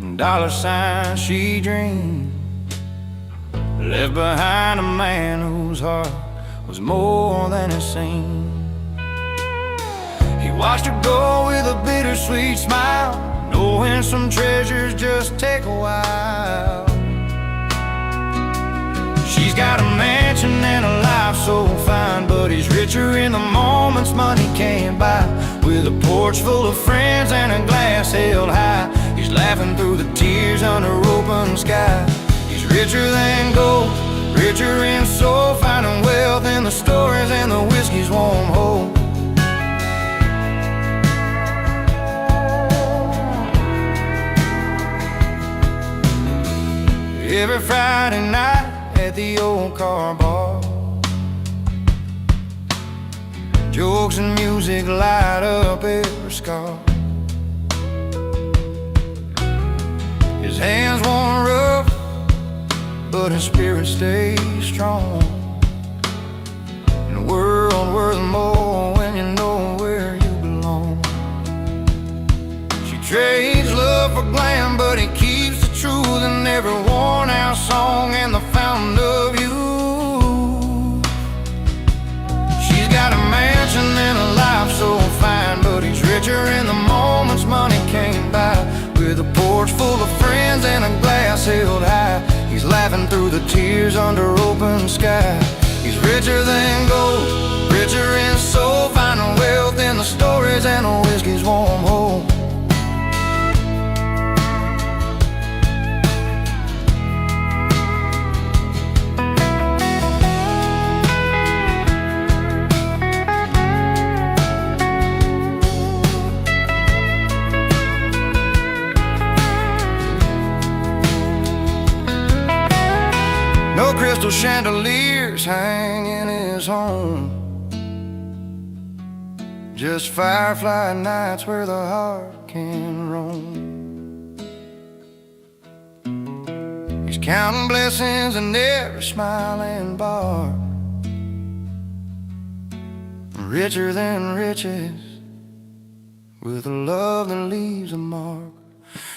and dollar signs she dreamed, left behind a man whose heart was more than it seemed. He watched her go with a bittersweet smile, knowing some treasures just take a while. She's got a mansion and a life so fine, but he's richer in the moments money can't buy. With a porch full of friends and a glass held high, he's laughing through the tears under open sky. He's richer than gold, richer in soul, finding wealth in the stories and the whiskey's warm hold. Every Friday night at the old car bar, jokes and music light up every scar. His hands worn rough, but his spirit stays strong. In a world worth more when you know where you belong. She trades love for glam, but he keeps the truth in every worn out song and the fountain of youth. She's got a mansion and a life so fine, but he's richer in the moments money can't buy. With a porch full of friends and a glass held high, he's laughing through the tears under open sky. He's richer than gold, richer in soul, finding wealth in the stories and the whiskey's warm hold. No crystal chandeliers hang in his home, just firefly nights where the heart can roam. He's counting blessings in every smiling bar, richer than riches, with a love that leaves a mark.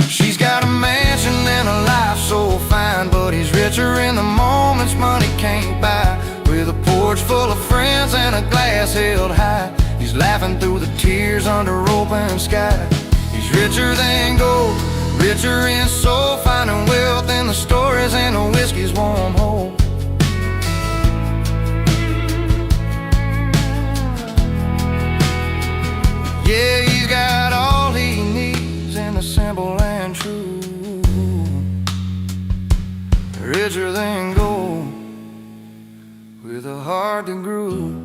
She's got a mansion and a life so fine, but he's richer in the moments money can't buy. With a porch full of friends and a glass held high, he's laughing through the tears under open sky. He's richer than gold, richer in soul, finding wealth in the stories and the whiskey's warm hold. Yeah, he's got all he needs in the simple and true. Richer than gold, with a heart that grew.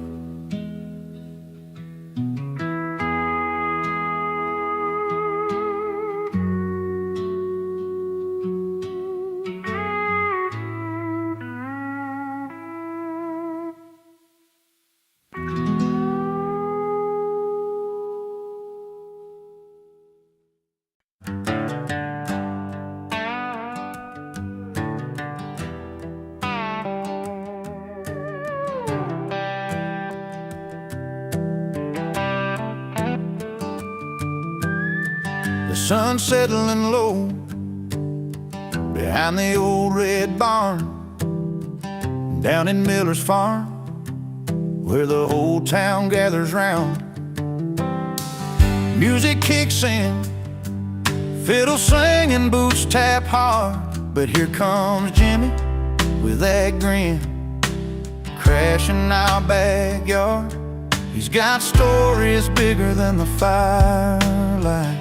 The sun's settling low behind the old red barn. down in Miller's farm, where the whole town gathers round. Music kicks in, fiddle singing, boots tap hard. But here comes Jimmy with that grin, crashing our backyard. He's got stories bigger than the firelight,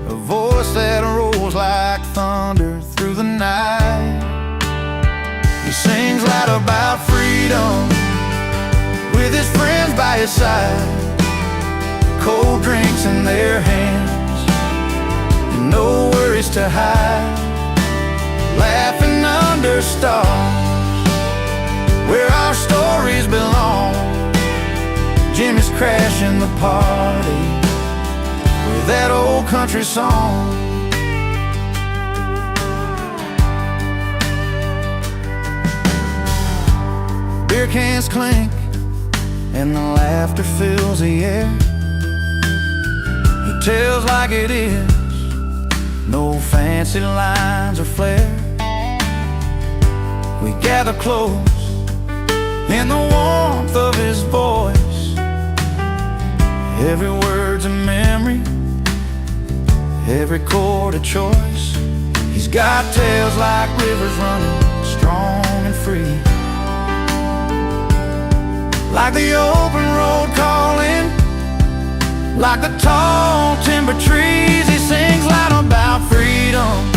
a voice that rolls like thunder through the night. He sings loud about freedom with his friends by his side, cold drinks in their hands and no worries to hide, laughing under stars where our stories belong. Jimmy's crashing the party with that old country song. Beer cans clink and the laughter fills the air. He tells like it is, no fancy lines or flair. We gather close in the warmth of his voice, every word's a memory, every chord a choice. He's got tales like rivers running strong and free, like the open road calling, like the tall timber trees. He sings loud about freedom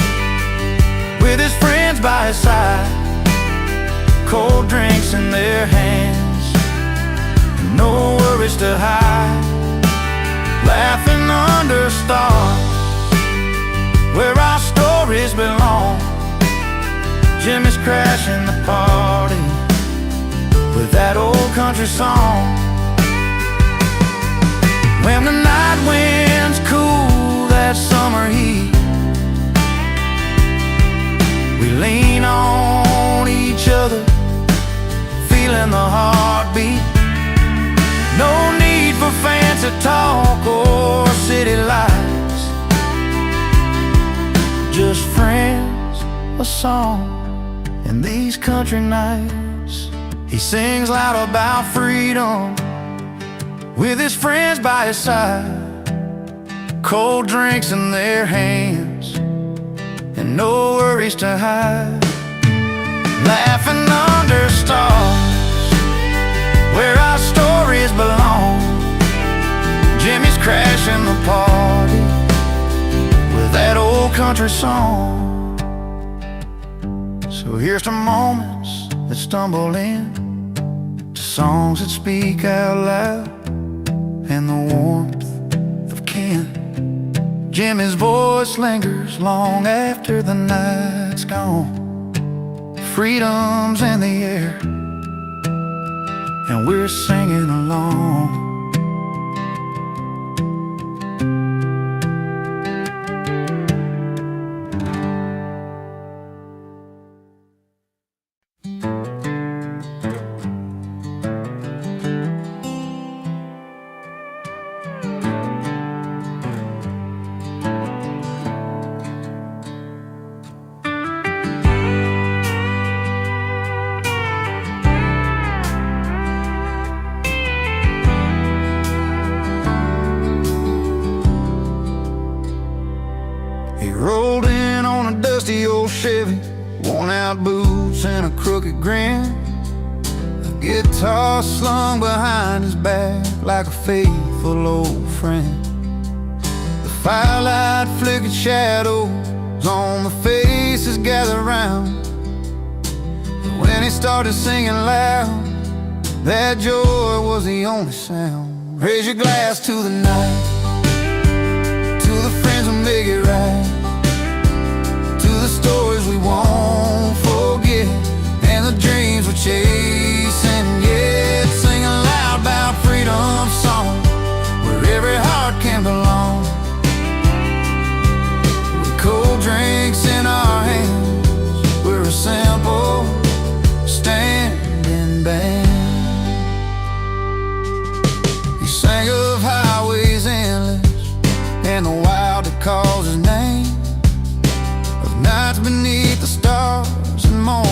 with his friends by his side, cold drinks in their hands, no worries to hide, laughing under stars where our stories belong. Jimmy's crashing the party with that old country song. When the night winds cool that summer heat, we lean on each other, feeling the heartbeat. No need for fancy talk or city lights, just friends, a song, and these country nights. He sings loud about freedom with his friends by his side, cold drinks in their hands and no worries to hide, laughing under stars where our stories belong. Jimmy's crashing the party with that old country song. So here's to moments that stumble in, to songs that speak out loud, and the warmth of kin. Jimmy's voice lingers long after the night's gone. Freedom's in the air and we're singing along. Rolled in on a dusty old Chevy, worn out boots and a crooked grin, a guitar slung behind his back like a faithful old friend. The firelight flickered shadows on the faces gathered round, but when he started singing loud, that joy was the only sound. Raise your glass to the night, to the friends who make it right, the stories we won't forget, and the dreams we're chasing yet. Singing loud about freedom song where every heart can belong, with cold drinks in our hands. We're a simple standing band. He sang of highways endless and the wild that calls his name, nights beneath the stars and mornings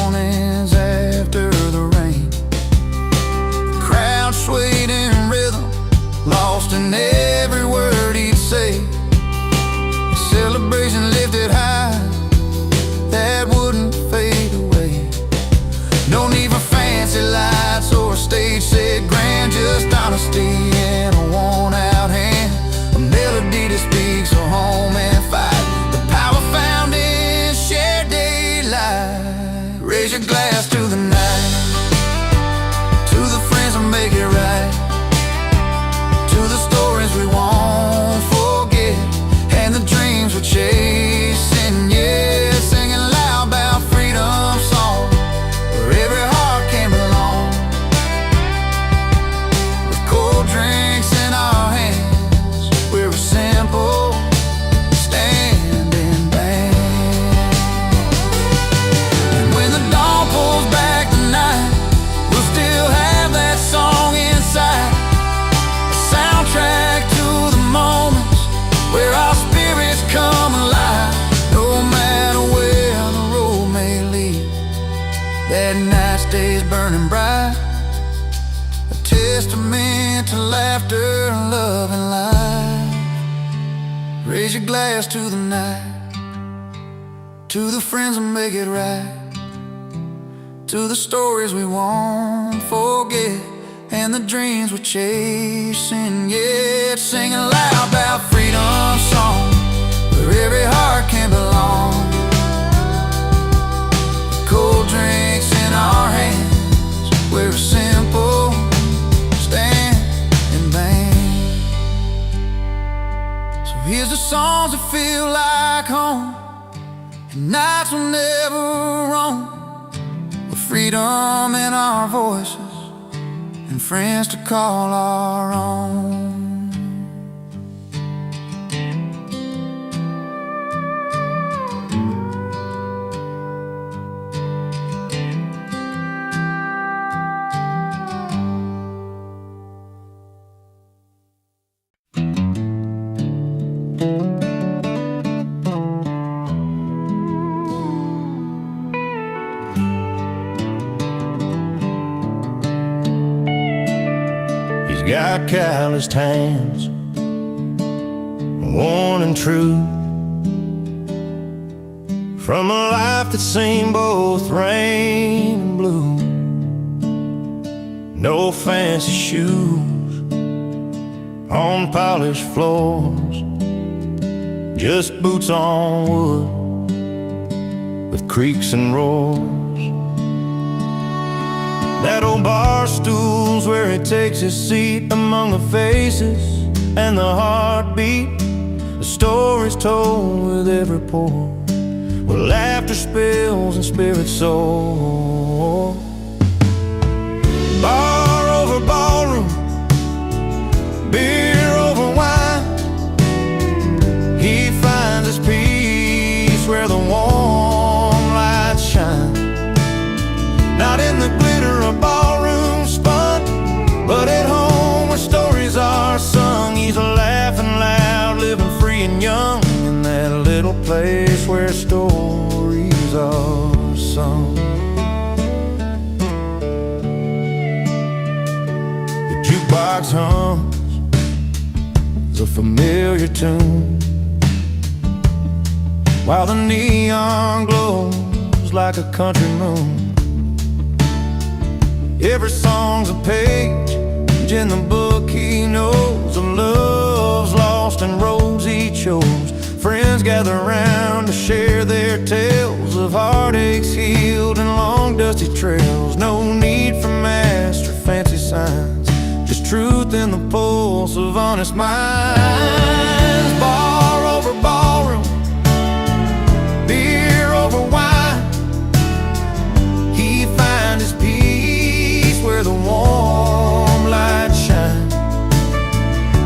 said grand, just honesty in a worn-out hand, a melody that speaks of home and fight, the power found in shared daylight. Raise your glass to the night, to the friends that make it right, to the stories we won't forget, and the dreams we're chasing, yeah. Singing loud about freedom song, where every heart can belong, with cold drinks in our hands, we're a simple standing band. And when the dawn pulls back the night, we'll still have that song inside, a soundtrack to the moments where our spirits come alive. No matter where the road may lead, that night stays burning bright, a testament to laughter, love, and life. Raise your glass to the night, to the friends that make it right, to the stories we won't forget, and the dreams we're chasing, yeah. Singing loud about freedom song, where every heart can belong, cold drinks in our hands, we're a simple standing band. So here's the songs that feel like home, and nights will never roam, with freedom in our voices and friends to call our own. Got calloused hands, worn and true, from a life that's seen both rain and blue. No fancy shoes on polished floors, just boots on wood with creaks and roars. That old bar stool's where he takes his seat among the faces and the heartbeat. The stories told with every pore, where laughter spills and spirits soar. Bar over ballroom, beer over wine, he finds his peace where the warm lights shine. Not in the glitter of ballroom spun, but at home where stories are sung. He's laughing loud, living free and young, in that little place where stories are sung. The jukebox hums a familiar tune, while the neon glows like a country moon. Every song's a page in the book he knows, of loves lost and roads he chose. Friends gather round to share their tales of heartaches healed and long dusty trails. No need for master fancy signs, just truth in the pulse of honest minds. Bar over ballroom, beer over wine, he finds his peace where the warm lights shine.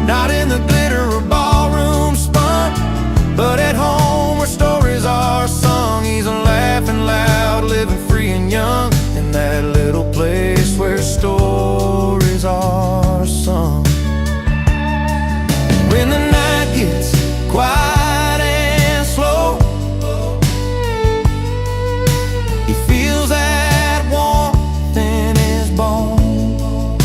Not in the glitter of ballroom spun, but at home where stories are sung. He's laughing loud, living free and young, in that little place where stories are sung. When the night gets quiet and slow, he feels that warmth in his bones.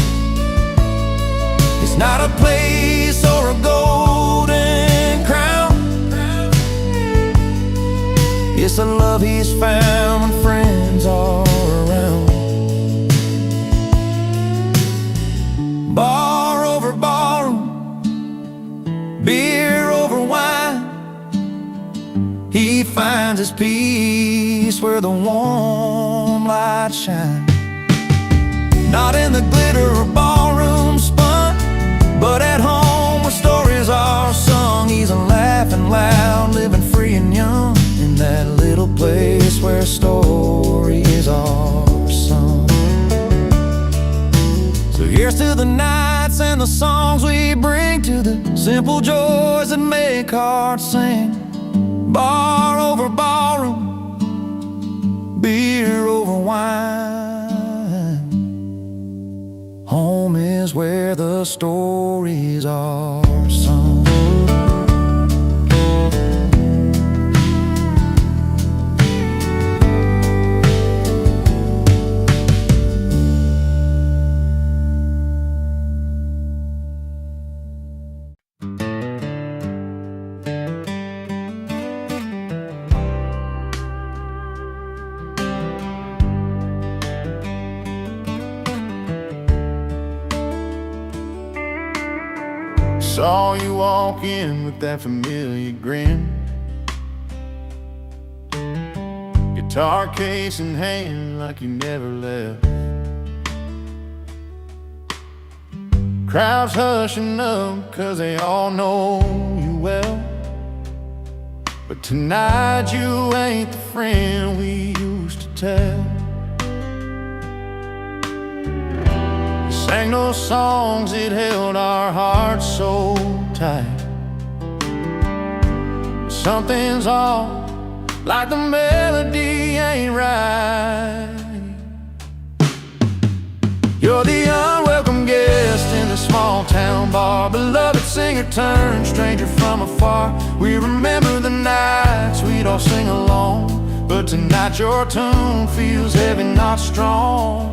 It's not a place or a golden crown, it's a love he's found when friends are around. Bar over ballroom, beer over wine. He finds his peace where the warm lights shine. Not in the glitter or ballroom spun, but at home where stories are sung. He's a laughing loud, living free and young, in that little place where stories are sung. So here's to the nights and the songs we bring, to the simple joys that make hearts sing. Bar over ballroom, beer over wine. Home is where the stories are sung. Saw you walk in with that familiar grin, guitar case in hand like you never left. Crowds hushing up 'cause they all know you well, but tonight you ain't the friend we used to tell. Sang those songs that held our hearts so tight. Something's off, like the melody ain't right. You're the unwelcome guest in the small town bar, beloved singer turned stranger from afar. We remember the nights we'd all sing along, but tonight your tune feels heavy, not strong.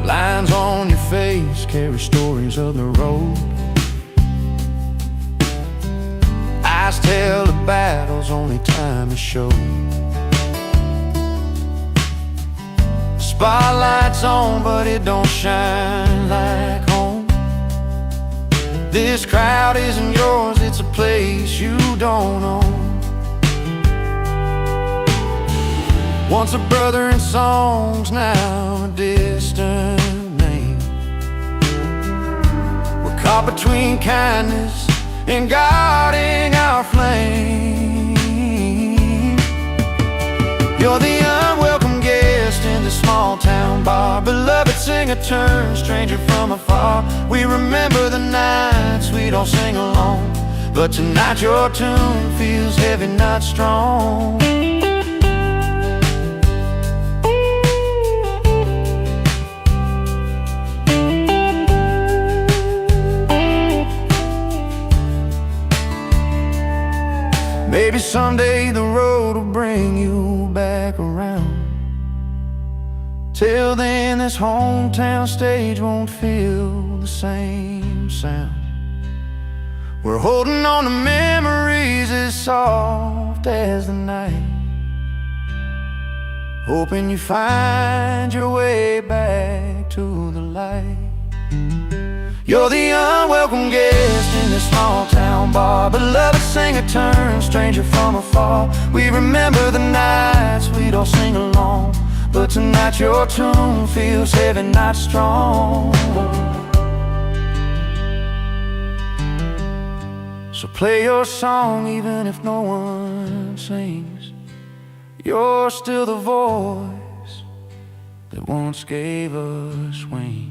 Lines on your face carry stories of the road. Eyes tell the battles only time has showed. Spotlight's on, but it don't shine like home. This crowd isn't yours, it's a place you don't own. Once a brother in songs, now a distant name. We're caught between kindness and guarding our flame. You're the unwelcome guest in the small town bar, beloved singer turned stranger from afar. We remember the nights we'd all sing along, but tonight your tune feels heavy, not strong. Maybe someday the road will bring you back around. Till then this hometown stage won't feel the same sound. We're holding on to memories as soft as the night, hoping you find your way back to the light. You're the unwelcome guest in this small town bar, beloved singer turned stranger from afar. We remember the nights we'd all sing along, but tonight your tune feels heavy, not strong. So play your song even if no one sings. You're still the voice that once gave us wings.